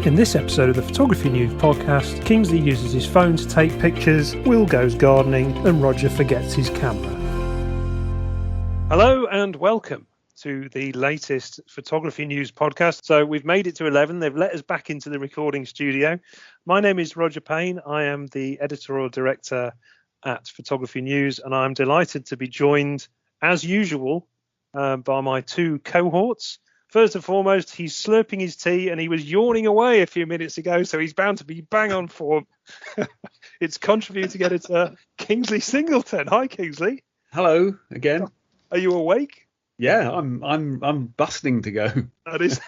In this episode of the Photography News podcast, Kingsley uses his phone to take pictures, Will goes gardening, and Roger forgets his camera. Hello and welcome to the latest Photography News podcast. So we've made it to 11. They've let us back into the recording studio. My name is Roger Payne. I am the editorial director at Photography News, and I'm delighted to be joined, as usual, by my two cohorts. First and foremost, he's slurping his tea and he was yawning away a few minutes ago, so he's bound to be bang on form. It's contributing editor Kingsley Singleton. Hi, Kingsley. Hello again. Are you awake? Yeah, I'm busting to go. And is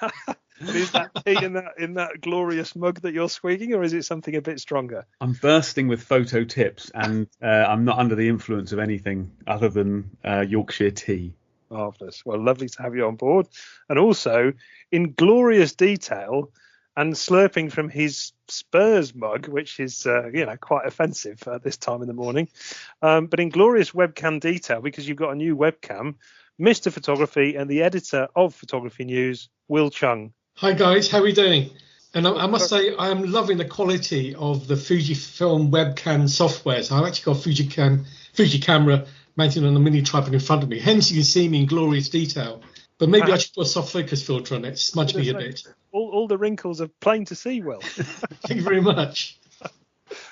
that tea in that glorious mug that you're swigging, or is it something a bit stronger? I'm bursting with photo tips, and I'm not under the influence of anything other than Yorkshire tea. Marvellous. Well, lovely to have you on board. And also, in glorious detail and slurping from his Spurs mug, which is, quite offensive at this time in the morning. But in glorious webcam detail, because you've got a new webcam, Mr. Photography and the editor of Photography News, Will Chung. Hi, guys. How are we doing? And I must say, I am loving the quality of the Fujifilm webcam software. So I've actually got Fuji camera mounted on a mini tripod in front of me. Hence, you can see me in glorious detail. But maybe I should put a soft focus filter on it, smudge me a bit. All the wrinkles are plain to see, Will. Thank you very much.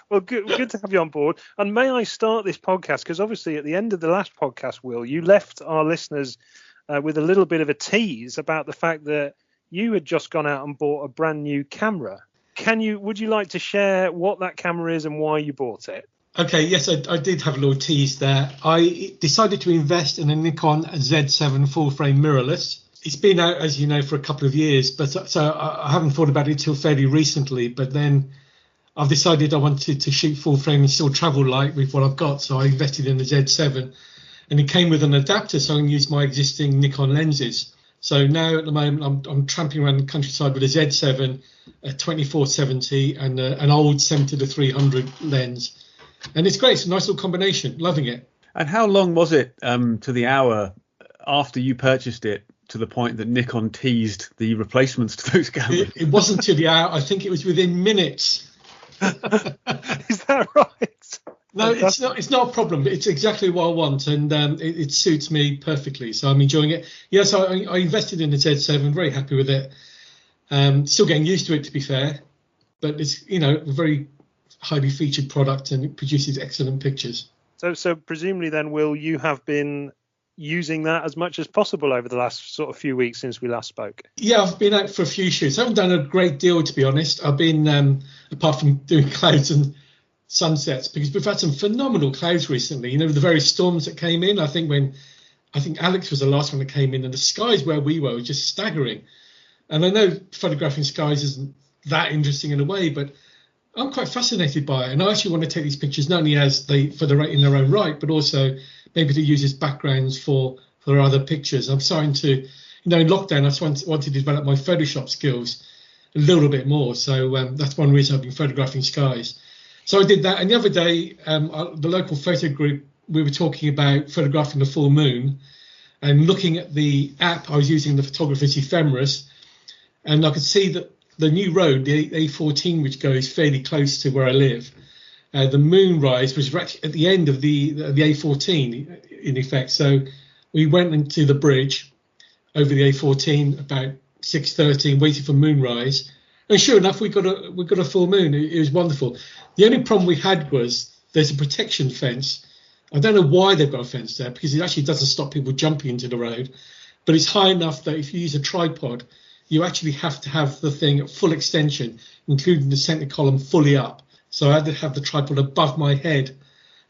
Well, good to have you on board. And may I start this podcast, because obviously at the end of the last podcast, Will, you left our listeners with a little bit of a tease about the fact that you had just gone out and bought a brand new camera. Would you like to share what that camera is and why you bought it? Okay, yes, I did have a little tease there. I decided to invest in a Nikon Z7 full-frame mirrorless. It's been out, as you know, for a couple of years, but so I haven't thought about it until fairly recently. But then I've decided I wanted to shoot full-frame and still travel light with what I've got, so I invested in the Z7. And it came with an adapter, so I can use my existing Nikon lenses. So now at the moment, I'm tramping around the countryside with a Z7, a 24-70, and an old 70-300 lens. And it's great. It's a nice little combination. Loving it. And how long was it to the hour after you purchased it to the point that Nikon teased the replacements to those cameras? It wasn't to the hour. I think it was within minutes. Is that right? No, it's not. It's not a problem. It's exactly what I want, and it suits me perfectly. So I'm enjoying it. Yes, I invested in the Z7. Very happy with it. Still getting used to it, to be fair. But it's a very highly featured product, and it produces excellent pictures. So presumably then, Will, you have been using that as much as possible over the last sort of few weeks since we last spoke? Yeah, I've been out for a few shoots. I haven't done a great deal, to be honest. I've been, apart from doing clouds and sunsets, because we've had some phenomenal clouds recently. The various storms that came in. I think Alex was the last one that came in, and the skies where we were just staggering. And I know photographing skies isn't that interesting in a way, but I'm quite fascinated by it, and I actually want to take these pictures not only in their own right, but also maybe to use as backgrounds for other pictures. I'm starting to, in lockdown, I wanted to develop my Photoshop skills a little bit more. So that's one reason I've been photographing skies. So I did that, and the other day, the local photo group, we were talking about photographing the full moon, and looking at the app I was using, the Photographer's Ephemeris, and I could see that the new road, the A14, which goes fairly close to where I live, the moonrise was actually at the end of the A14, in effect. So we went into the bridge over the A14 about 6:30, waiting for moonrise, and sure enough, we got a full moon. It was wonderful. The only problem we had was there's a protection fence. I don't know why they've got a fence there, because it actually doesn't stop people jumping into the road, but it's high enough that if you use a tripod, you actually have to have the thing at full extension, including the centre column fully up. So I had to have the tripod above my head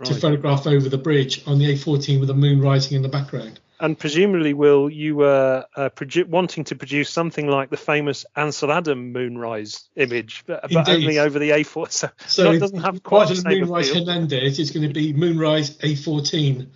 to photograph over the bridge on the A14 with the moon rising in the background. And presumably, Will, you were wanting to produce something like the famous Ansel Adam moonrise image, but only over the A4. So it doesn't have quite the same moonrise appeal. Hernandez. It's going to be moonrise A14.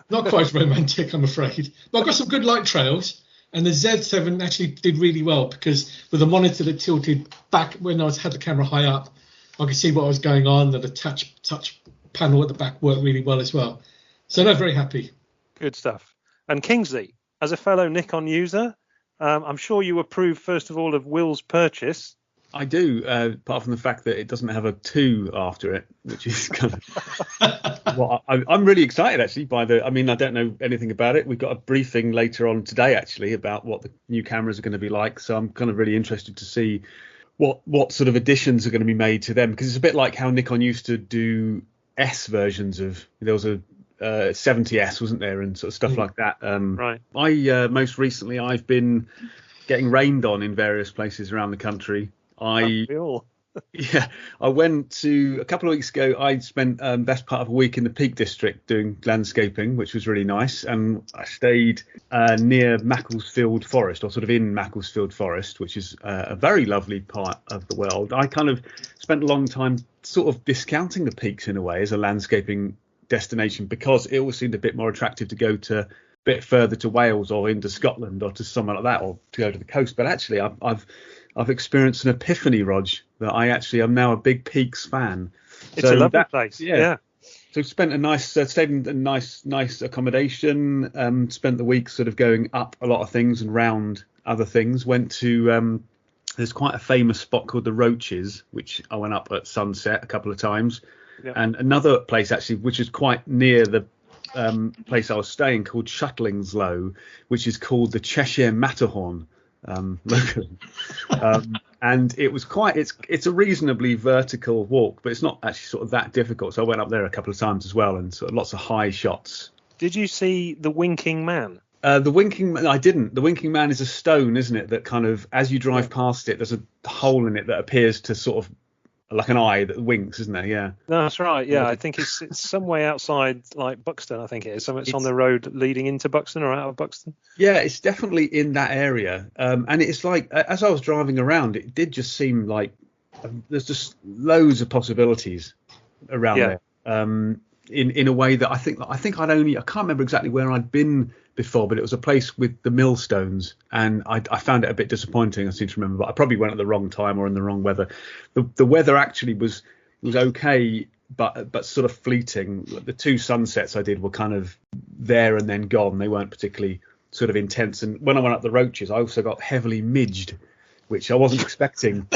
Not quite romantic, I'm afraid. But I've got some good light trails. And the Z7 actually did really well, because with the monitor that tilted back when I had the camera high up, I could see what was going on. And the touch panel at the back worked really well as well. So no, very happy. Good stuff. And Kingsley, as a fellow Nikon user, I'm sure you approve, first of all, of Will's purchase. I do, apart from the fact that it doesn't have a 2 after it, which is kind of well, I'm really excited actually by I mean, I don't know anything about it. We've got a briefing later on today actually about what the new cameras are going to be like. So I'm kind of really interested to see what sort of additions are going to be made to them, because it's a bit like how Nikon used to do S versions of, there was a 70S, wasn't there, and sort of stuff like that. Right. Most recently I've been getting rained on in various places around the country. I went to a couple of weeks ago. I spent best part of a week in the Peak District doing landscaping, which was really nice. And I stayed near Macclesfield Forest, or sort of in Macclesfield Forest, which is a very lovely part of the world. I kind of spent a long time sort of discounting the Peaks in a way as a landscaping destination, because it always seemed a bit more attractive to go to a bit further to Wales or into Scotland or to somewhere like that, or to go to the coast. But actually I've experienced an epiphany, Rog, that I actually am now a big Peaks fan. It's a lovely place. Yeah. So stayed in a nice accommodation. Spent the week sort of going up a lot of things and round other things. Went to there's quite a famous spot called the Roaches, which I went up at sunset a couple of times. Yep. And another place actually, which is quite near the place I was staying, called Shuttlingslow, which is called the Cheshire Matterhorn. Locally. And it was it's a reasonably vertical walk, but it's not actually sort of that difficult. So I went up there a couple of times as well, and sort of lots of high shots. Did you see the Winking Man? The Winking Man, I didn't. The Winking Man is a stone, isn't it? That kind of, as you drive past it, there's a hole in it that appears to sort of like an eye that winks, isn't there? Yeah. No, that's right. Yeah, I think it's some way outside, like Buxton. I think it is. So it's on the road leading into Buxton or out of Buxton. Yeah, it's definitely in that area. And it's like, as I was driving around, it did just seem like there's just loads of possibilities around there. In a way that I think I can't remember exactly where I'd been before, but it was a place with the millstones, and I found it a bit disappointing. I seem to remember, but I probably went at the wrong time or in the wrong weather. The weather actually was okay, but sort of fleeting. The 2 sunsets I did were kind of there and then gone. They weren't particularly sort of intense. And when I went up the Roaches, I also got heavily midged, which I wasn't expecting.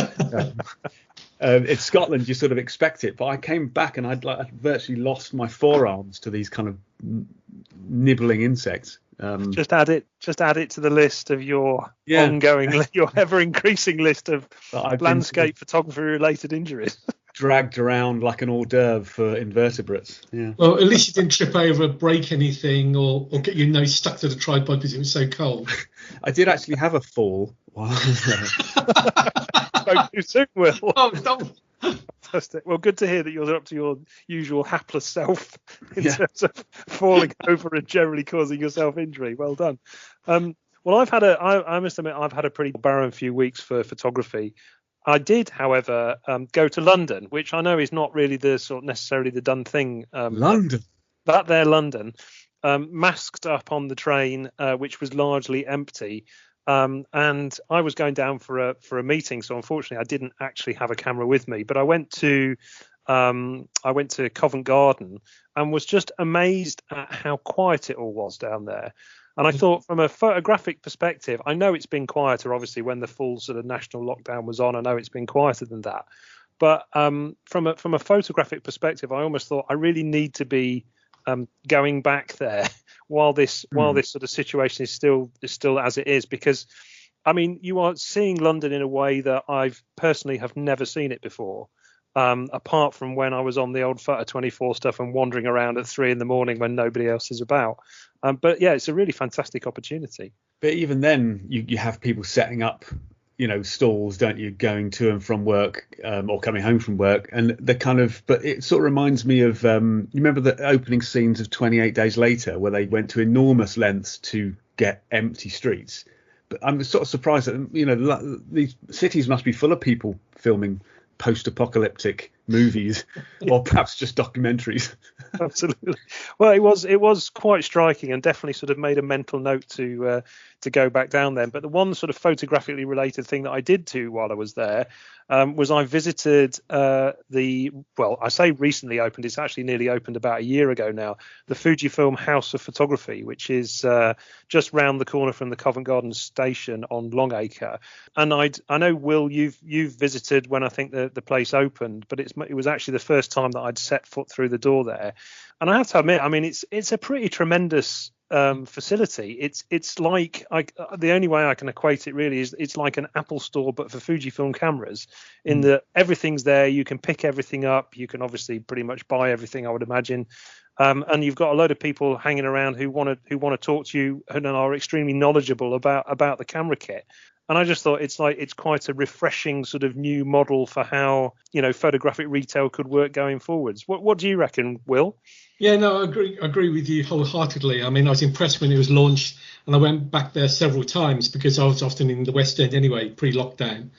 In Scotland, you sort of expect it, but I came back and I'd virtually lost my forearms to these kind of nibbling insects. Just add it to the list of your ongoing, your ever increasing list of landscape photography related injuries. Dragged around like an hors d'oeuvre for invertebrates. Yeah. Well, at least you didn't trip over, break anything, or get your nose stuck to the tripod because it was so cold. I did actually have a fall while I was there. Spoke too soon, Will. Oh, don't. Fantastic. Well, good to hear that you're up to your usual hapless self in terms of falling over and generally causing yourself injury. Well done. Well, I must admit, I've had a pretty barren few weeks for photography. I did, however, go to London, which I know is not really the sort of necessarily the done thing. London. London, masked up on the train, which was largely empty. And I was going down for a meeting, so unfortunately I didn't actually have a camera with me. But I went to Covent Garden and was just amazed at how quiet it all was down there. And I thought, from a photographic perspective, I know it's been quieter, obviously, when the full sort of national lockdown was on. I know it's been quieter than that. But from a photographic perspective, I almost thought I really need to be going back there while this sort of situation is still as it is, because I mean, you are seeing London in a way that I've personally have never seen it before, apart from when I was on the old Photo 24 stuff and wandering around at 3 a.m. when nobody else is about. But yeah, it's a really fantastic opportunity. But even then, you have people setting up, stalls, don't you, going to and from work, or coming home from work, and the kind of, but it sort of reminds me of, you remember the opening scenes of 28 Days Later, where they went to enormous lengths to get empty streets. But I'm sort of surprised that, these cities must be full of people filming post-apocalyptic movies or perhaps just documentaries. Absolutely. Well, it was quite striking, and definitely sort of made a mental note to go back down there. But the one sort of photographically related thing that I did do while I was there was I visited I say recently opened, it's actually nearly opened about a year ago now, the Fujifilm House of Photography, which is just round the corner from the Covent Garden station on Longacre. And I know, Will, you've visited when I think the place opened, but it was actually the first time that I'd set foot through the door there. And I have to admit, I mean, it's a pretty tremendous facility. It's like, the only way I can equate it really is it's like an Apple store but for Fujifilm cameras, in that everything's there, you can pick everything up, you can obviously pretty much buy everything, I would imagine, and you've got a load of people hanging around who want to talk to you and are extremely knowledgeable about the camera kit. And I just thought it's quite a refreshing sort of new model for how, photographic retail could work going forwards. What do you reckon, Will? Yeah, no, I agree with you wholeheartedly. I mean, I was impressed when it was launched, and I went back there several times because I was often in the West End anyway, pre-lockdown.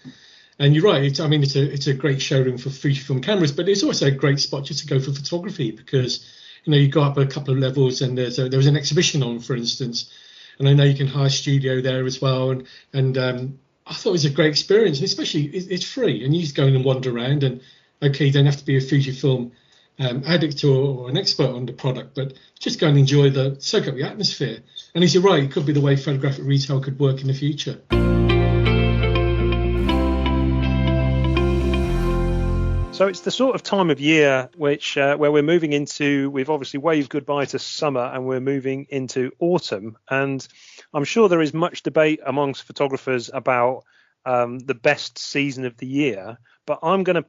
And you're right. It's a great showroom for Fujifilm cameras, but it's also a great spot just to go for photography because, you go up a couple of levels and there was an exhibition on, for instance. And I know you can hire a studio there as well. And I thought it was a great experience. And especially it's free and you just go in and wander around. And OK, you don't have to be a Fujifilm addict or an expert on the product, but just go and soak up the atmosphere. And as you're right, it could be the way photographic retail could work in the future. So it's the sort of time of year where we're moving into, we've obviously waved goodbye to summer and we're moving into autumn. And I'm sure there is much debate amongst photographers about the best season of the year. But I'm going to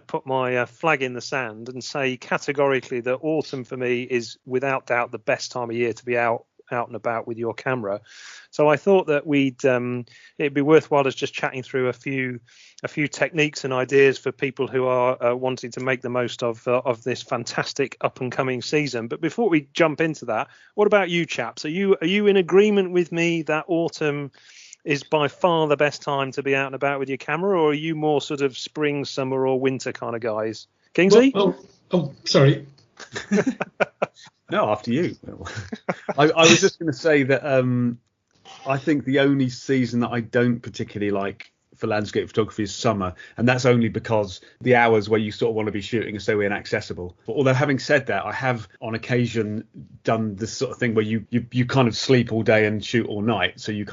put my flag in the sand and say categorically that autumn for me is without doubt the best time of year to be out and about with your camera. So I thought that it'd be worthwhile us just chatting through a few techniques and ideas for people who are wanting to make the most of this fantastic up and coming season. But before we jump into that, what about you chaps? Are you in agreement with me that autumn is by far the best time to be out and about with your camera, or are you more sort of spring, summer, or winter kind of guys? Kingsley? Sorry. No, after you. I was just going to say that I think the only season that I don't particularly like for landscape photography is summer, and that's only because the hours where you sort of want to be shooting are so inaccessible. But although having said that, I have on occasion done this sort of thing where you kind of sleep all day and shoot all night. So you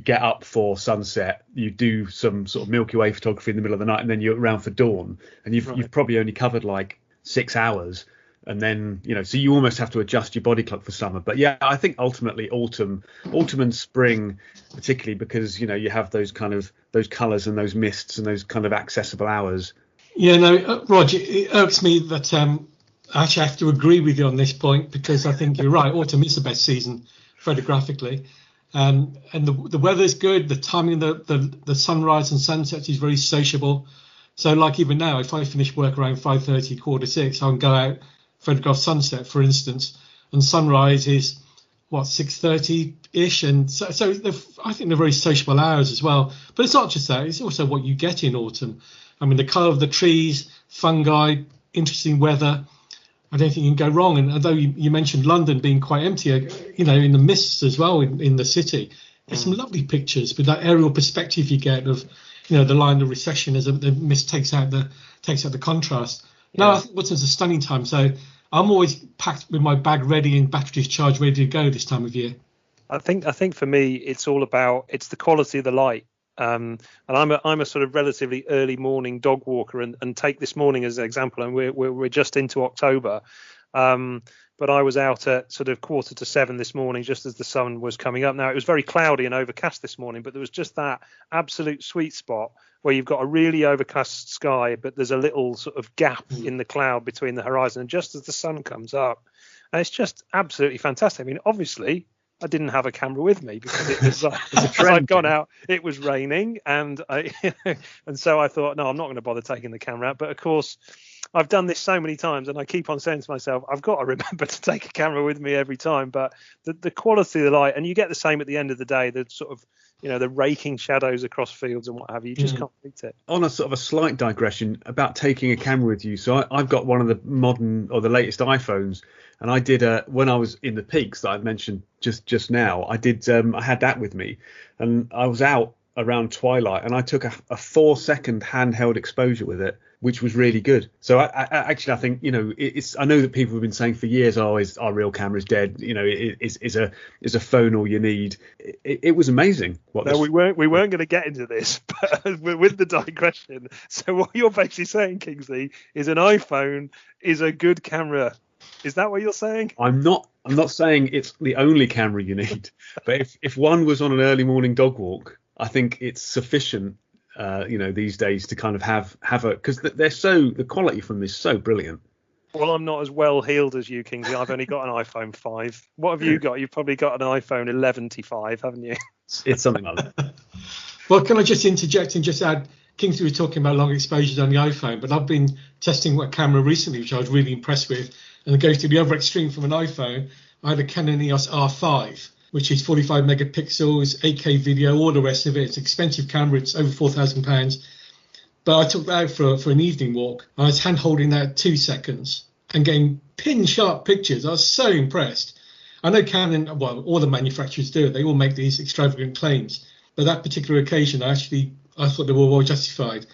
get up for sunset, you do some sort of Milky Way photography in the middle of the night, and then you're around for dawn, and you've probably only covered like 6 hours. And then, so you almost have to adjust your body clock for summer. But yeah, I think ultimately autumn and spring, particularly because, you have those colours and those mists and those kind of accessible hours. Yeah, no, Roger, it irks me that I actually have to agree with you on this point, because I think you're right. Autumn is the best season photographically. And the weather's good. The timing of the sunrise and sunsets is very sociable. So like even now, if I finish work around 5:30, 5:45, I'll go out, photograph sunset, for instance, and sunrise is 6:30-ish, and so I think they're very sociable hours as well. But it's not just that; it's also what you get in autumn. I mean, the colour of the trees, fungi, interesting weather. I don't think you can go wrong. And although you mentioned London being quite empty, in the mists as well in the city, there's some lovely pictures with that aerial perspective you get of, the line of recession as the mist takes out the contrast. Yeah. No, I think autumn's a stunning time. So I'm always packed with my bag ready and batteries charged, ready to go this time of year. I think for me, it's the quality of the light. And I'm a sort of relatively early morning dog walker, and take this morning as an example. And we're just into October. But I was out at sort of 6:45 this morning, just as the sun was coming up. Now, it was very cloudy and overcast this morning, but there was just that absolute sweet spot where you've got a really overcast sky, but there's a little sort of gap in the cloud between the horizon. And just as the sun comes up, and it's just absolutely fantastic. I mean, obviously, I didn't have a camera with me because it was I'd gone out, it was raining, and so I thought, no, I'm not going to bother taking the camera out. But of course, I've done this so many times, and I keep on saying to myself, I've got to remember to take a camera with me every time. But the quality of the light, and you get the same at the end of the day, the sort of the raking shadows across fields and what have you. You just can't beat it. On a sort of a slight digression about taking a camera with you. So I've got one of the modern or the latest iPhones, and I did when I was in the peaks that I've mentioned just now, I had that with me, and I was out around twilight, and I took a 4-second handheld exposure with it, which was really good. So I think, it's, I know that people have been saying for years, our real camera's dead, is a phone all you need. It was amazing. We weren't going to get into this, but with the digression. So what you're basically saying, Kingsley, is an iPhone is a good camera. Is that what you're saying? I'm not saying it's the only camera you need, but if one was on an early morning dog walk, I think it's sufficient, these days to kind of have a, because the quality from this is so brilliant. Well, I'm not as well heeled as you, Kingsley. I've only got an iPhone 5. What have you got? You've probably got an iPhone 11-5, haven't you? It's something like that. Well, can I just interject and just add, Kingsley was talking about long exposures on the iPhone, but I've been testing a camera recently, which I was really impressed with. And it goes to the other extreme from an iPhone. I had a Canon EOS R5, which is 45 megapixels, 8K video, all the rest of it. It's an expensive camera. It's over £4,000. But I took that out for an evening walk. I was hand holding that 2 seconds and getting pin sharp pictures. I was so impressed. I know Canon, well, all the manufacturers do it. They all make these extravagant claims. But that particular occasion, I thought they were well justified.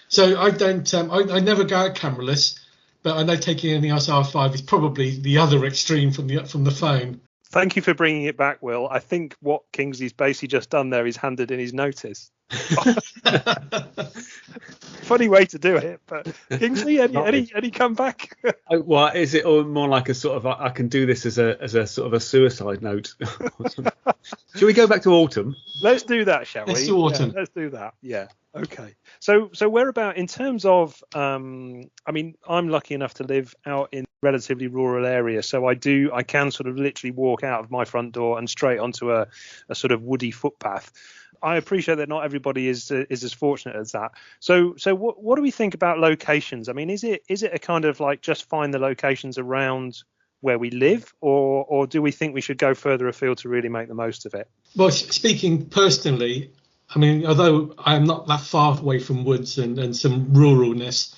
So I don't, I never go out cameraless, but I know taking an EOS R5 is probably the other extreme from the phone. Thank you for bringing it back, Will. I think what Kingsley's basically just done there is handed in his notice. Funny way to do it, but Kingsley, any comeback? Well, is it more like a sort of, I can do this as a sort of a suicide note? Shall we go back to autumn? Let's do that, shall we? Let's do autumn. Yeah, let's do that. Yeah. Okay. So where about in terms of, I'm lucky enough to live out in a relatively rural area, so I can sort of literally walk out of my front door and straight onto a sort of woody footpath. I appreciate that not everybody is as fortunate as that. So what do we think about locations? I mean, is it a kind of like just find the locations around where we live, or do we think we should go further afield to really make the most of it? Well, speaking personally, I mean, although I'm not that far away from woods and some ruralness,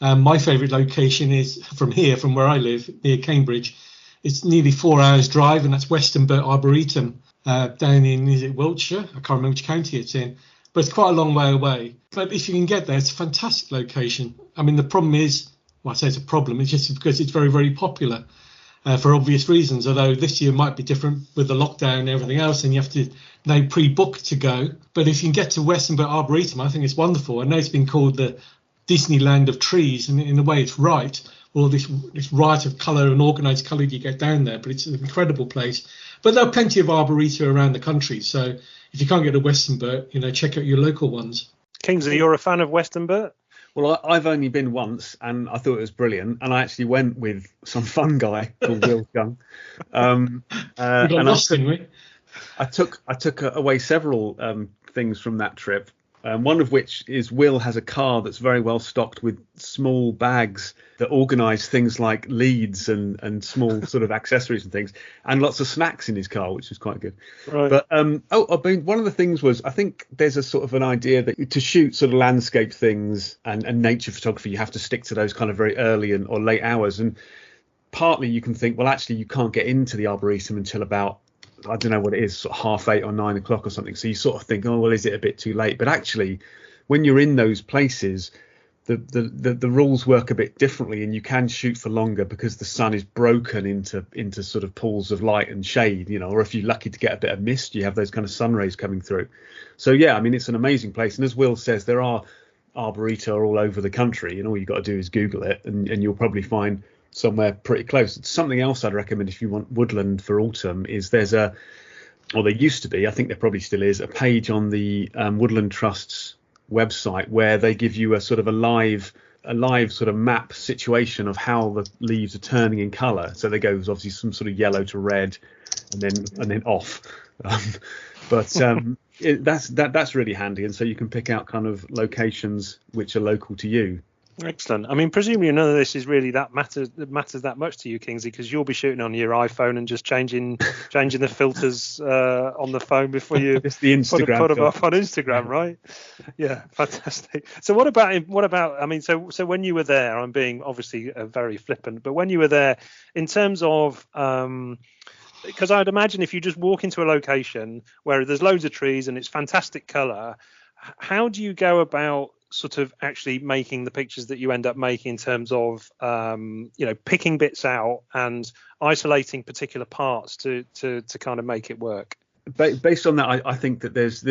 my favourite location is from where I live, near Cambridge. It's nearly 4 hours drive, and that's Western Burt Arboretum. Down in, is it Wiltshire? I can't remember which county it's in, but it's quite a long way away. But if you can get there, it's a fantastic location. I mean, the problem is, well, I say it's a problem, it's just because it's very, very popular for obvious reasons, although this year might be different with the lockdown and everything else, and you have to now pre-book to go. But if you can get to Western Burt Arboretum, I think it's wonderful. I know it's been called the Disneyland of trees, and in a way it's right. All this riot of colour and organised colour you get down there, but it's an incredible place. But there are plenty of arboretum around the country, so if you can't get to Western Burt, check out your local ones. Kingsley, you're a fan of Western Burt? Well, I've only been once, and I thought it was brilliant. And I actually went with some fun guy called Will Young. We got lost, didn't we? I took away several things from that trip. One of which is Will has a car that's very well stocked with small bags that organise things like leads and small sort of accessories and things, and lots of snacks in his car, which is quite good. Right. But one of the things was, I think there's a sort of an idea that to shoot sort of landscape things and nature photography, you have to stick to those kind of very early or late hours. And partly you can think, well, actually, you can't get into the Arboretum until about, I don't know what it is, sort of 8:30 or 9 o'clock or something. So you sort of think, oh, well, is it a bit too late? But actually, when you're in those places, the rules work a bit differently, and you can shoot for longer because the sun is broken into sort of pools of light and shade, or if you're lucky to get a bit of mist, you have those kind of sun rays coming through. So, yeah, I mean, it's an amazing place. And as Will says, there are arboreta all over the country, and all you've got to do is Google it, and you'll probably find somewhere pretty close. Something else I'd recommend if you want woodland for autumn is there used to be, I think there probably still is, a page on the Woodland Trust's website where they give you a sort of a live sort of map situation of how the leaves are turning in colour. So they go obviously some sort of yellow to red and then off. That's really handy, and so you can pick out kind of locations which are local to you. Excellent. I mean, presumably none of this is really matters that much to you, Kingsley, because you'll be shooting on your iPhone and just changing the filters on the phone before you It's the Instagram put them up on Instagram, right? Yeah, fantastic. So what about? I mean, so when you were there, I'm being obviously very flippant, but when you were there, in terms of because I'd imagine if you just walk into a location where there's loads of trees and it's fantastic colour, how do you go about sort of actually making the pictures that you end up making in terms of picking bits out and isolating particular parts to kind of make it work? Based on that, I think that this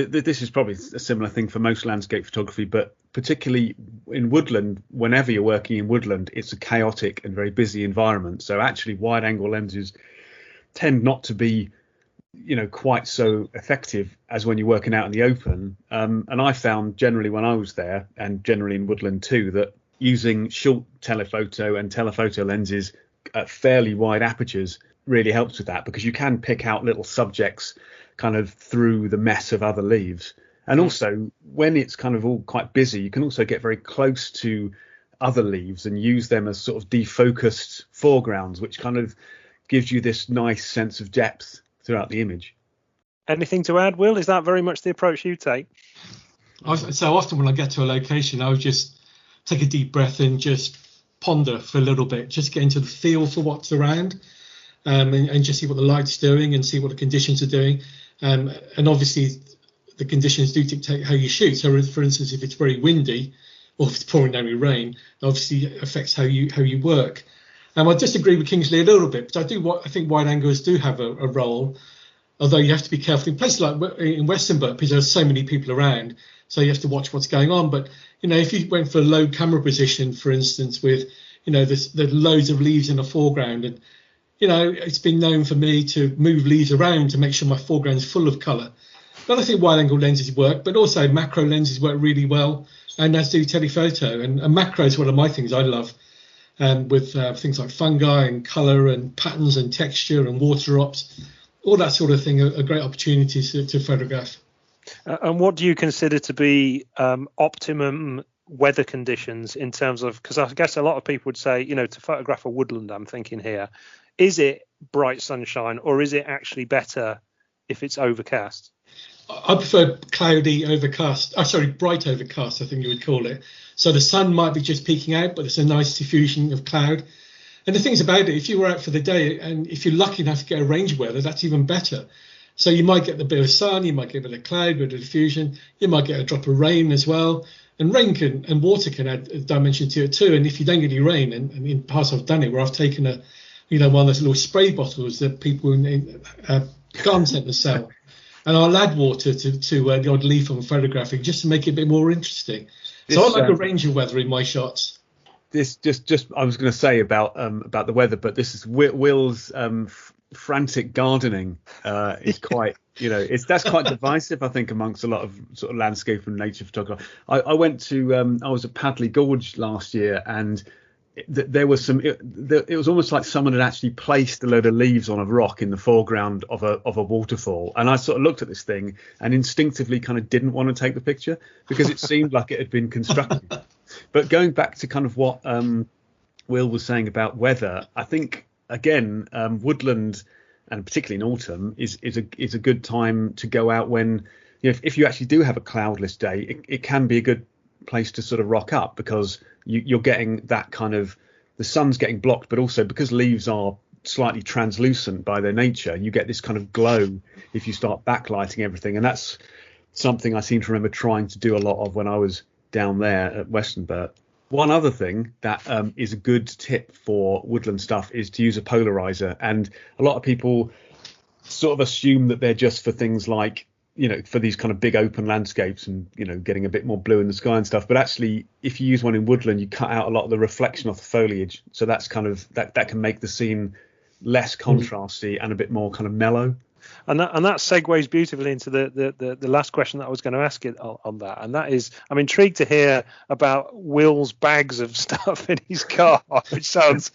is probably a similar thing for most landscape photography, but particularly in woodland, whenever you're working in woodland, it's a chaotic and very busy environment. So actually wide angle lenses tend not to be quite so effective as when you're working out in the open. And I found generally when I was there, and generally in woodland too, that using short telephoto and telephoto lenses at fairly wide apertures really helps with that, because you can pick out little subjects kind of through the mess of other leaves. And also when it's kind of all quite busy, you can also get very close to other leaves and use them as sort of defocused foregrounds, which kind of gives you this nice sense of depth throughout the image. Anything to add, Will? Is that very much the approach you take? So often when I get to a location, I would just take a deep breath and just ponder for a little bit, just get into the feel for what's around, and just see what the light's doing and see what the conditions are doing. And obviously the conditions do dictate how you shoot. So for instance, if it's very windy or if it's pouring down with rain, obviously it affects how you work. I disagree with Kingsley a little bit, but I think wide angles do have a role, although you have to be careful. In places like in Western Burt, because there's so many people around, so you have to watch what's going on. But, if you went for a low camera position, for instance, with, there's loads of leaves in the foreground, and, it's been known for me to move leaves around to make sure my foreground is full of colour. But I think wide angle lenses work, but also macro lenses work really well, and as do telephoto. And macro is one of my things I love. With things like fungi and colour and patterns and texture and water drops, all that sort of thing are great opportunities to photograph. And what do you consider to be optimum weather conditions in terms of, because I guess a lot of people would say, to photograph a woodland, I'm thinking here, is it bright sunshine or is it actually better if it's overcast? I prefer cloudy overcast. Bright overcast, I think you would call it. So the sun might be just peeking out, but it's a nice diffusion of cloud. And the things about it, if you were out for the day and if you're lucky enough to get a range of weather, that's even better. So you might get a bit of sun, you might get a bit of cloud, a bit of diffusion, you might get a drop of rain as well. And rain and water can add a dimension to it too. And if you don't get any rain, and in parts I've done it where I've taken one of those little spray bottles that people in garden centres sell, and I'll add water to the odd leaf I'm photographing just to make it a bit more interesting. So I like a range of weather in my shots. This just I was going to say about the weather, but this is Will's frantic gardening is quite that's quite divisive, I think, amongst a lot of sort of landscape and nature photography. I went to I was at Padley Gorge last year, and there was it was almost like someone had actually placed a load of leaves on a rock in the foreground of a waterfall, and I sort of looked at this thing and instinctively kind of didn't want to take the picture because it seemed like it had been constructed. But going back to kind of what Will was saying about weather, I think again woodland, and particularly in autumn, is a good time to go out when if you actually do have a cloudless day, it can be a good place to sort of rock up, because you're getting that kind of, the sun's getting blocked, but also because leaves are slightly translucent by their nature, you get this kind of glow if you start backlighting everything. And that's something I seem to remember trying to do a lot of when I was down there at Western Burt. One other thing that is a good tip for woodland stuff is to use a polarizer. And a lot of people sort of assume that they're just for things like, for these kind of big open landscapes and, getting a bit more blue in the sky and stuff. But actually, if you use one in woodland, you cut out a lot of the reflection off the foliage. So that's kind of, that can make the scene less contrasty and a bit more kind of mellow. And that segues beautifully into the last question that I was going to ask it on that, and that is, I'm intrigued to hear about Will's bags of stuff in his car, which sounds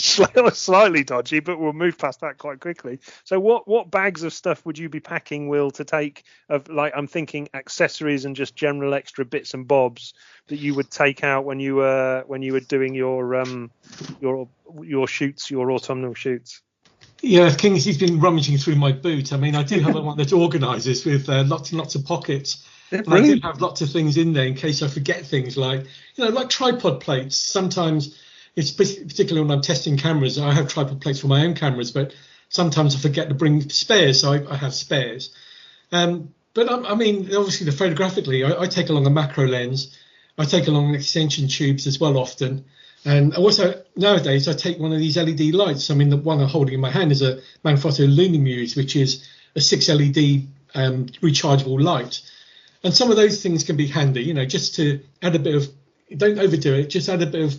slightly dodgy, but we'll move past that quite quickly. So what bags of stuff would you be packing, Will, to take, of, like, I'm thinking accessories and just general extra bits and bobs that you would take out when you were doing your shoots, your autumnal shoots? Yeah, Kingsley's been rummaging through my boot. I mean, I do have one that organises with lots and lots of pockets. And I do have lots of things in there in case I forget things, like tripod plates. Sometimes, it's particularly when I'm testing cameras, I have tripod plates for my own cameras, but sometimes I forget to bring spares, so I have spares. But I mean, obviously, photographically, I take along a macro lens. I take along extension tubes as well often. And also, nowadays, I take one of these LED lights. I mean, the one I'm holding in my hand is a Manfrotto Lumimuse, which is a 6 LED rechargeable light. And some of those things can be handy, just to add a bit of, don't overdo it, just add a bit of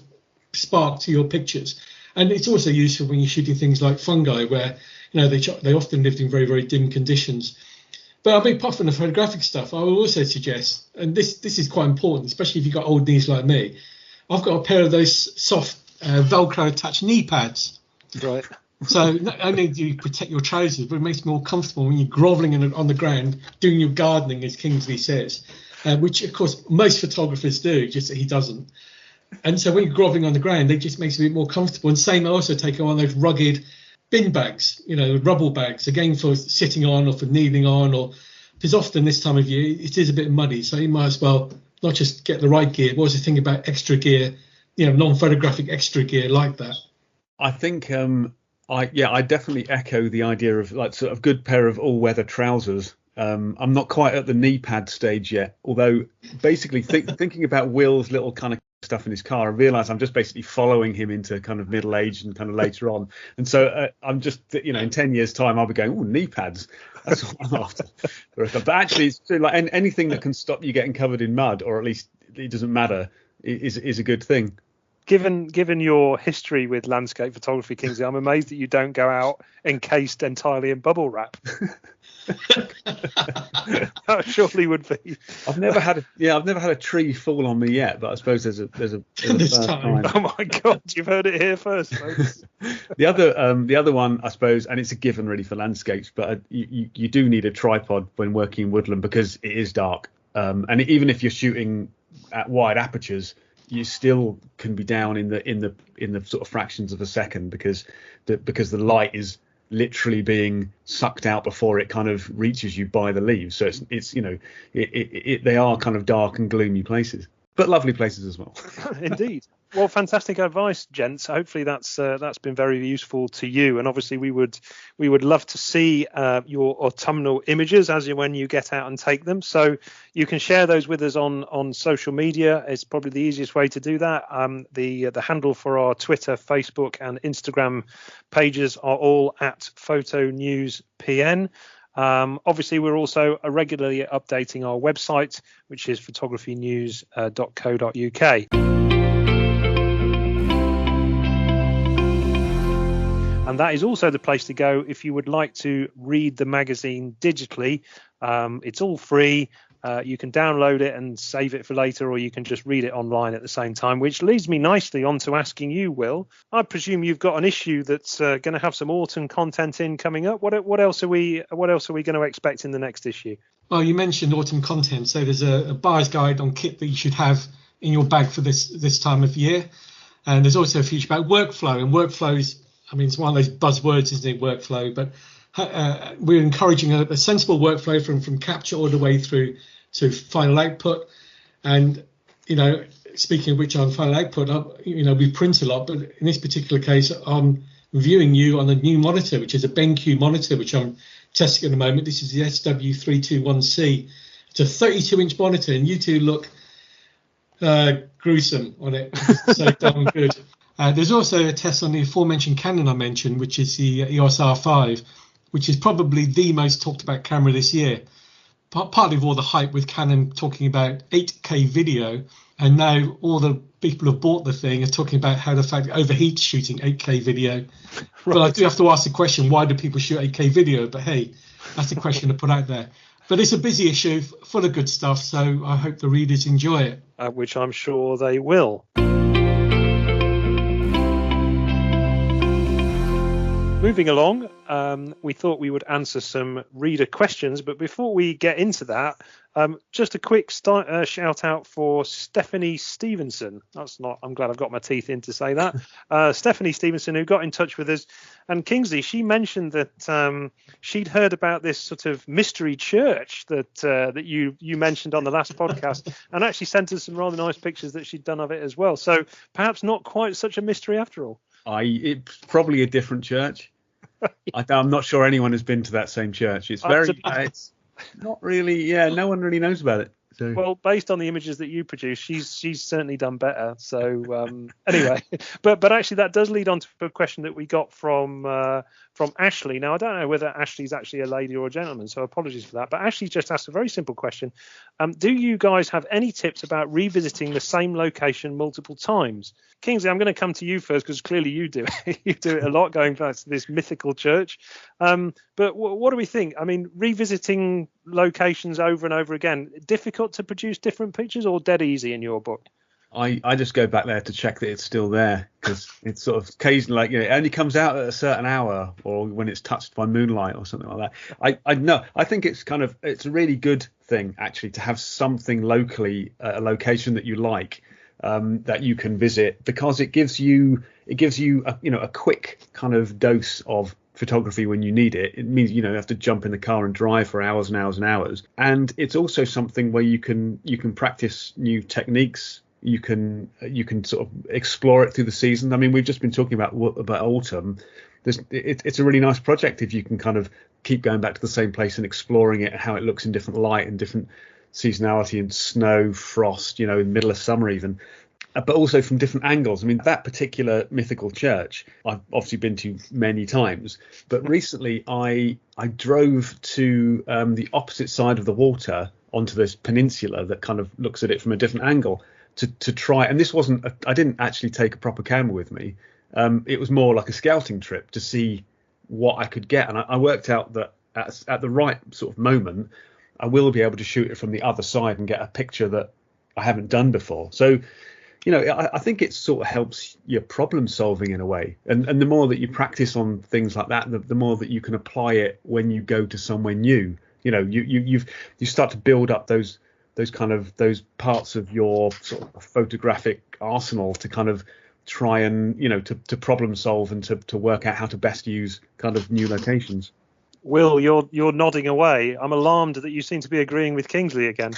spark to your pictures. And it's also useful when you're shooting things like fungi, where, they often lived in very, very dim conditions. But I mean, apart from the photographic stuff, I will also suggest, and this is quite important, especially if you've got old knees like me, I've got a pair of those soft Velcro attached knee pads. Right. So not only do you protect your trousers, but it makes me more comfortable when you're grovelling on the ground doing your gardening, as Kingsley says, which of course most photographers do, just that he doesn't. And so when you're grovelling on the ground, it just makes me a bit more comfortable. And same, I also take one of those rugged bin bags, rubble bags, again for sitting on or for kneeling on, or because often this time of year it is a bit muddy, so you might as well not just get the right gear, but also think about extra gear, non-photographic extra gear like that. I think I definitely echo the idea of like sort of good pair of all-weather trousers. I'm not quite at the knee pad stage yet, although basically thinking about Will's little kind of stuff in his car, I realise I'm just basically following him into kind of middle age and kind of later on. And so I'm just, in 10 years time, I'll be going, oh, knee pads. That's what I'm after. But actually, it's true, like anything that can stop you getting covered in mud, or at least it doesn't matter, is a good thing. Given your history with landscape photography, Kingsley, I'm amazed that you don't go out encased entirely in bubble wrap. That surely would be. I've never had a tree fall on me yet, but I suppose there's a first time. Oh my God, you've heard it here first, folks. The other one, I suppose, and it's a given really for landscapes, but you do need a tripod when working in woodland because it is dark, and even if you're shooting at wide apertures, you still can be down in the sort of fractions of a second because the light is literally being sucked out before it kind of reaches you by the leaves. So it's they are kind of dark and gloomy places, but lovely places as well. Indeed. Well, fantastic advice, gents. Hopefully that's been very useful to you. And obviously we would love to see your autumnal images when you get out and take them. So you can share those with us on social media. It's probably the easiest way to do that. The handle for our Twitter, Facebook and Instagram pages are all at Photo News PN. Obviously, we're also regularly updating our website, which is photographynews.co.uk. And that is also the place to go if you would like to read the magazine digitally. It's all free. You can download it and save it for later, or you can just read it online at the same time, which leads me nicely on to asking you, Will. I presume you've got an issue that's going to have some autumn content in coming up. What else are we going to expect in the next issue? Well, you mentioned autumn content, so there's a buyer's guide on kit that you should have in your bag for this time of year, and there's also a feature about workflow. And workflow is, I mean, it's one of those buzzwords, isn't it, workflow? But we're encouraging a sensible workflow from capture all the way through to final output. And, speaking of which, on final output, we print a lot, but in this particular case, I'm viewing you on a new monitor, which is a BenQ monitor, which I'm testing at the moment. This is the SW321C. It's a 32-inch monitor, and you two look gruesome on it. It's so damn good. There's also a test on the aforementioned Canon I mentioned, which is the EOS R5, which is probably the most talked about camera this year. Partly of all the hype with Canon talking about 8K video, and now all the people who have bought the thing are talking about how the fact it overheats shooting 8K video. Right. But I do have to ask the question, why do people shoot 8K video? But hey, That's a question to put out there. But it's a busy issue, full of good stuff, so I hope the readers enjoy it. Which I'm sure they will. Moving along, we thought we would answer some reader questions, but before we get into that, just a quick shout out for Stephanie Stevenson. I'm glad I've got my teeth in to say that. Stephanie Stevenson, who got in touch with us, and Kingsley, she mentioned that she'd heard about this sort of mystery church that you mentioned on the last podcast, and actually sent us some rather nice pictures that she'd done of it as well. So perhaps not quite such a mystery after all. It's probably a different church. I'm not sure anyone has been to that same church. It's it's not really. Yeah, no one really knows about it. So. Well, based on the images that you produce, she's certainly done better. So anyway, but actually that does lead on to a question that we got from Ashley. Now I don't know whether Ashley's actually a lady or a gentleman, so apologies for that. But Ashley just asked a very simple question: do you guys have any tips about revisiting the same location multiple times? Kingsley, I'm going to come to you first because clearly you do you do it a lot, going back to this mythical church. But what do we think? I mean, revisiting locations over and over again, difficult to produce different pictures, or dead easy in your book? I just go back there to check that it's still there, because it's sort of occasionally, like, it only comes out at a certain hour, or when it's touched by moonlight or something like that. I think it's a really good thing actually to have something locally, a location that you like, that you can visit, because it gives you a quick kind of dose of photography when you need it. It means you don't have to jump in the car and drive for hours and hours and hours. And it's also something where you can practice new techniques. You can sort of explore it through the season. I mean, we've just been talking about autumn. It's a really nice project if you can kind of keep going back to the same place and exploring it, how it looks in different light and different seasonality, and snow, frost, in the middle of summer even, but also from different angles. I mean, that particular mythical church I've obviously been to many times, but recently I drove to the opposite side of the water onto this peninsula that kind of looks at it from a different angle to try. And this wasn't I didn't actually take a proper camera with me. It was more like a scouting trip to see what I could get, and I worked out that at the right sort of moment I will be able to shoot it from the other side and get a picture that I haven't done before. So, I think it sort of helps your problem solving in a way. And the more that you practice on things like that, the more that you can apply it when you go to somewhere new. You start to build up those parts of your sort of photographic arsenal to kind of try and, to problem solve and to work out how to best use kind of new locations. Will, you're nodding away. I'm alarmed that you seem to be agreeing with Kingsley again.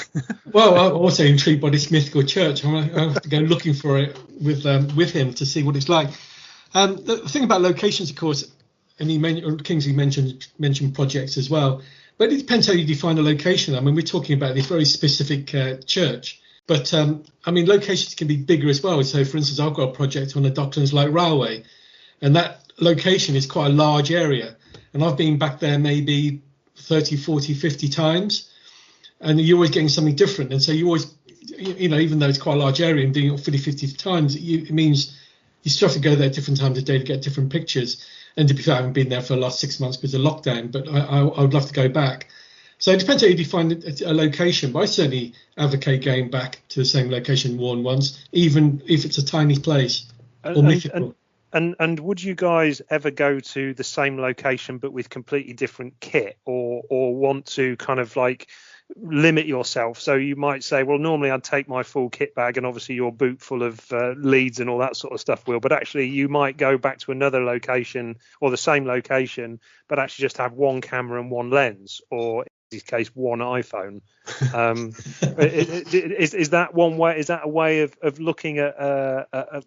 Well, I'm also intrigued by this mythical church. I have to go looking for it with him to see what it's like. The thing about locations, of course, and Kingsley mentioned projects as well, but it depends how you define a location. I mean, we're talking about this very specific church, but locations can be bigger as well. So, for instance, I've got a project on the Docklands Light Railway, and that location is quite a large area. And I've been back there maybe 30, 40, 50 times, and you're always getting something different. And so you always, even though it's quite a large area and doing it 50 times, it means you still have to go there at different times of day to get different pictures. And to be fair, I haven't been there for the last 6 months because of lockdown, but I would love to go back. So it depends how you define a location, but I certainly advocate going back to the same location more than once, even if it's a tiny place or mythical. And would you guys ever go to the same location but with completely different kit, or want to kind of like limit yourself? So you might say, well, normally I'd take my full kit bag and obviously your boot full of leads and all that sort of stuff, Will, but actually you might go back to another location or the same location, but actually just have one camera and one lens, or in this case one iPhone. Is that one way? Is that a way of looking at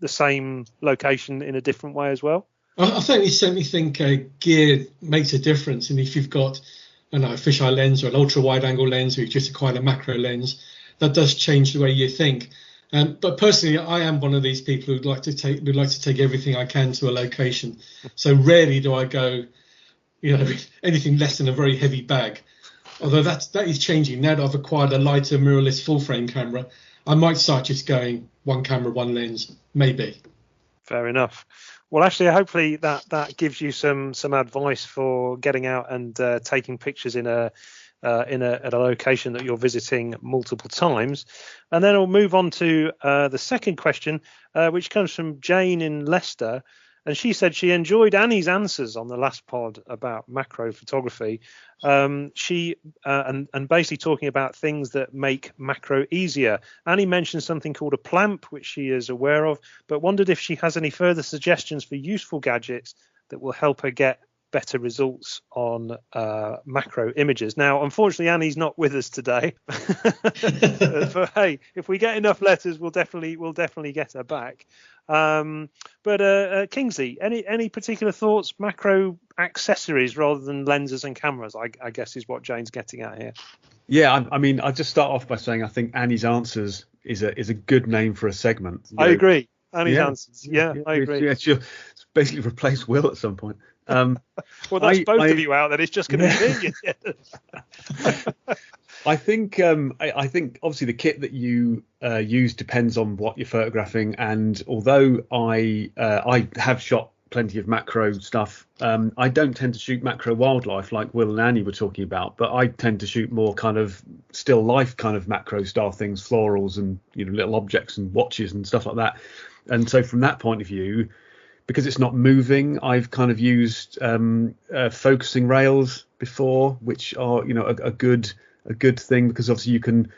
the same location in a different way as well? I certainly think gear makes a difference, and if you've got a fisheye lens or an ultra wide angle lens, or you've just acquired a macro lens, that does change the way you think. But personally, I am one of these people who'd like to take everything I can to a location. So rarely do I go, anything less than a very heavy bag. Although that is changing now that I've acquired a lighter mirrorless full frame camera. I might start just going one camera, one lens, maybe. Fair enough. Well, actually, hopefully that gives you some advice for getting out and taking pictures at a location that you're visiting multiple times. And then we'll move on to the second question, which comes from Jane in Leicester. And she said she enjoyed Annie's answers on the last pod about macro photography. She basically talking about things that make macro easier. Annie mentioned something called a plamp, which she is aware of, but wondered if she has any further suggestions for useful gadgets that will help her get better results on macro images. Now, unfortunately, Annie's not with us today. But hey, if we get enough letters, we'll definitely get her back. But Kingsley, any particular thoughts? Macro accessories rather than lenses and cameras, I guess, is what Jane's getting at here. Yeah, I mean, I'll just start off by saying I think Annie's Answers is a good name for a segment. I agree. Annie's Answers. Yeah, I agree. Yeah, she'll basically replace Will at some point. Well, that's both of you out. Then it's just going to be me. I think obviously the kit that you use depends on what you're photographing, and although I have shot plenty of macro stuff, I don't tend to shoot macro wildlife like Will and Annie were talking about, but I tend to shoot more kind of still life kind of macro style things, florals and little objects and watches and stuff like that. And so from that point of view, because it's not moving, I've kind of used focusing rails before, which are a good thing, because obviously you can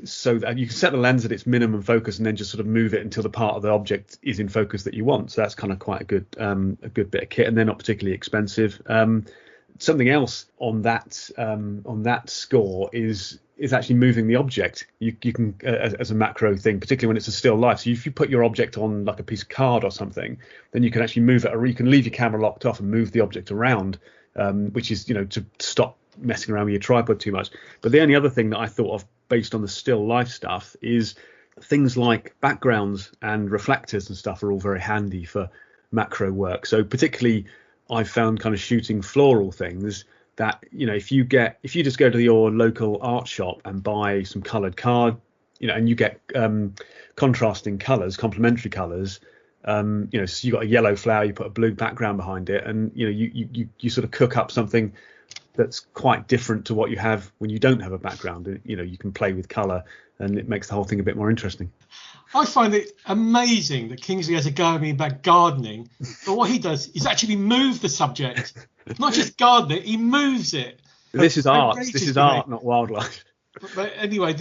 set the lens at its minimum focus and then just sort of move it until the part of the object is in focus that you want. So that's kind of quite a good bit of kit, and they're not particularly expensive. Something else on that score is actually moving the object. You can as a macro thing, particularly when it's a still life. So if you put your object on like a piece of card or something, then you can actually move it, or you can leave your camera locked off and move the object around, which is to stop messing around with your tripod too much. But the only other thing that I thought of based on the still life stuff is things like backgrounds and reflectors and stuff are all very handy for macro work. So particularly I've found kind of shooting floral things that if you just go to your local art shop and buy some coloured card, and you get contrasting colours, complementary colours. So you got a yellow flower, you put a blue background behind it, and you sort of cook up something that's quite different to what you have when you don't have a background. You can play with colour, and it makes the whole thing a bit more interesting. I find it amazing that Kingsley has a go at me about gardening, but what he does is actually move the subject, not just garden it, he moves it. This is art. This is art, not wildlife. But anyway,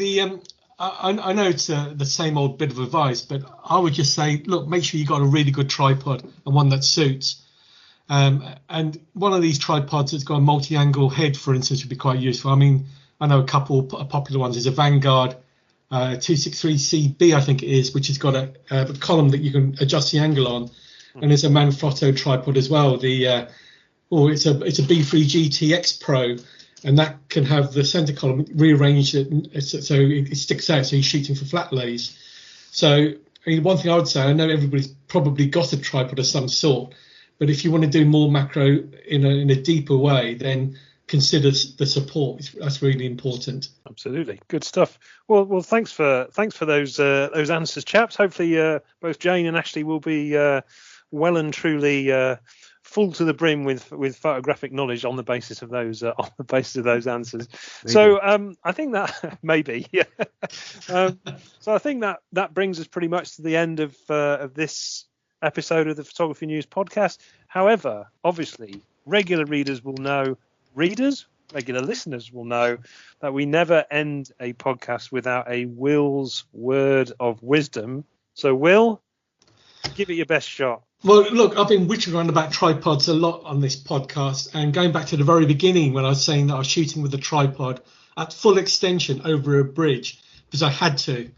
I know it's the same old bit of advice, but I would just say, look, make sure you got a really good tripod and one that suits. And one of these tripods that's got a multi-angle head, for instance, would be quite useful. I mean, I know a couple popular ones. There's a Vanguard 263CB, I think it is, which has got a column that you can adjust the angle on. And there's a Manfrotto tripod as well. It's a B3 GTX Pro, and that can have the center column rearranged so it sticks out, so you're shooting for flat lays. So I mean, one thing I would say, I know everybody's probably got a tripod of some sort, but if you want to do more macro in a deeper way, then consider the support. That's really important. Absolutely, good stuff. Well, thanks for those answers, chaps. Hopefully, both Jane and Ashley will be well and truly full to the brim with photographic knowledge on the basis of those answers. Maybe. So I think that maybe, yeah. So I think that brings us pretty much to the end of this episode of the Photography News podcast. However, obviously, regular listeners will know that we never end a podcast without a Will's word of wisdom. So, Will, give it your best shot. Well, look, I've been witching around about tripods a lot on this podcast, and going back to the very beginning when I was saying that I was shooting with a tripod at full extension over a bridge because I had to.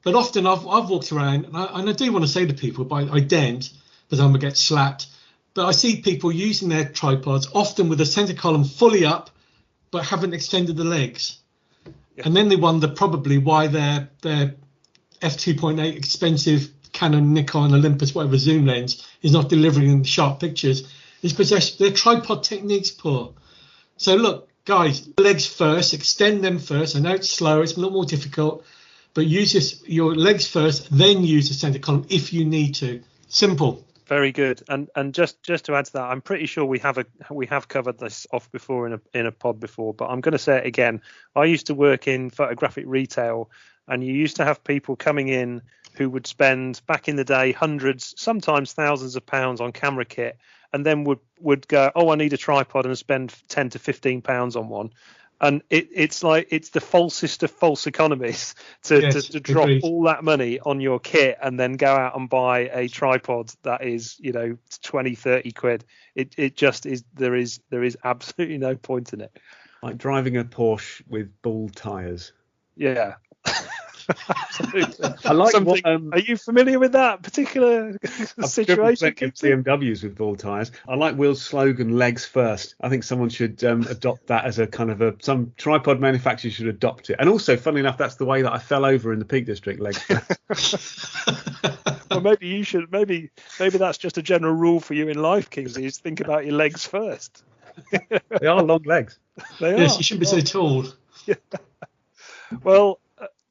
But often I've walked around, and I do want to say to people, but I daren't because I'm going to get slapped. But I see people using their tripods, often with the center column fully up, but haven't extended the legs. Yeah. And then they wonder probably why their f2.8 expensive Canon, Nikon, Olympus, whatever zoom lens is not delivering sharp pictures. It's because their tripod technique's poor. So look, guys, legs first, extend them first. I know it's slower, it's a little more difficult, but use your legs first, then use the center column if you need to. Simple. Very good. And just to add to that, I'm pretty sure we have covered this off before in a pod before, but I'm going to say it again. I used to work in photographic retail, and you used to have people coming in who would spend back in the day hundreds, sometimes thousands of pounds on camera kit, and then would go, oh, I need a tripod, and spend 10 to 15 pounds on one. And it's like it's the falsest of false economies to drop all that money on your kit and then go out and buy a tripod that is 20, 30 quid. It just is. There is absolutely no point in it. Like driving a Porsche with bald tires. Yeah. Absolutely. I like are you familiar with that particular situation? BMWs with bald tires. I like Will's slogan, legs first. I think someone should adopt that as a kind of some tripod manufacturer should adopt it. And also, funnily enough, that's the way that I fell over in the Peak District, legs first. Well, maybe you should. Maybe that's just a general rule for you in life, Kingsley. Is think about your legs first. They are long legs. They yes, are. you shouldn't be so tall. Yeah. Well,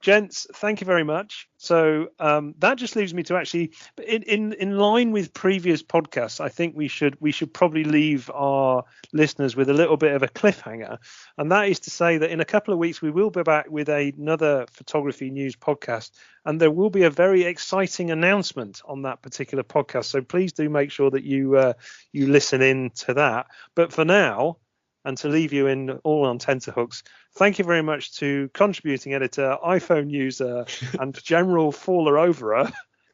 gents, thank you very much. So that just leaves me to actually, in line with previous podcasts, I think we should probably leave our listeners with a little bit of a cliffhanger, and that is to say that in a couple of weeks we will be back with another photography news podcast, and there will be a very exciting announcement on that particular podcast. So please do make sure that you listen in to that. But for now, and to leave you in all on tenterhooks, thank you very much to contributing editor, iPhone user, and general faller overer,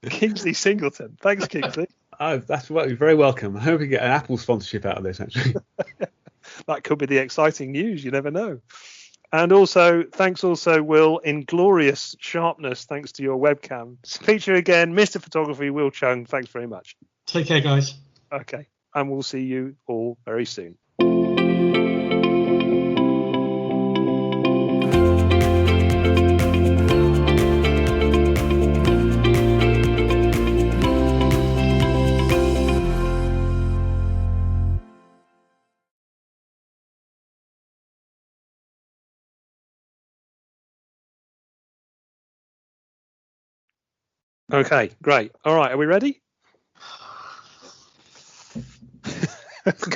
Kingsley Singleton. Thanks, Kingsley. Oh, you're very welcome. I hope we get an Apple sponsorship out of this, actually. That could be the exciting news. You never know. And also, thanks also, Will, in glorious sharpness, thanks to your webcam. Feature again, Mr. Photography, Will Chung. Thanks very much. Take care, guys. Okay. And we'll see you all very soon. Okay, great. All right, are we ready?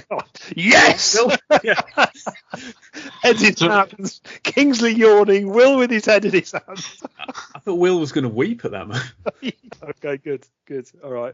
God. Yes! Edit happens. Kingsley yawning, Will with his head in his hands. I thought Will was going to weep at that moment. Okay, good. All right.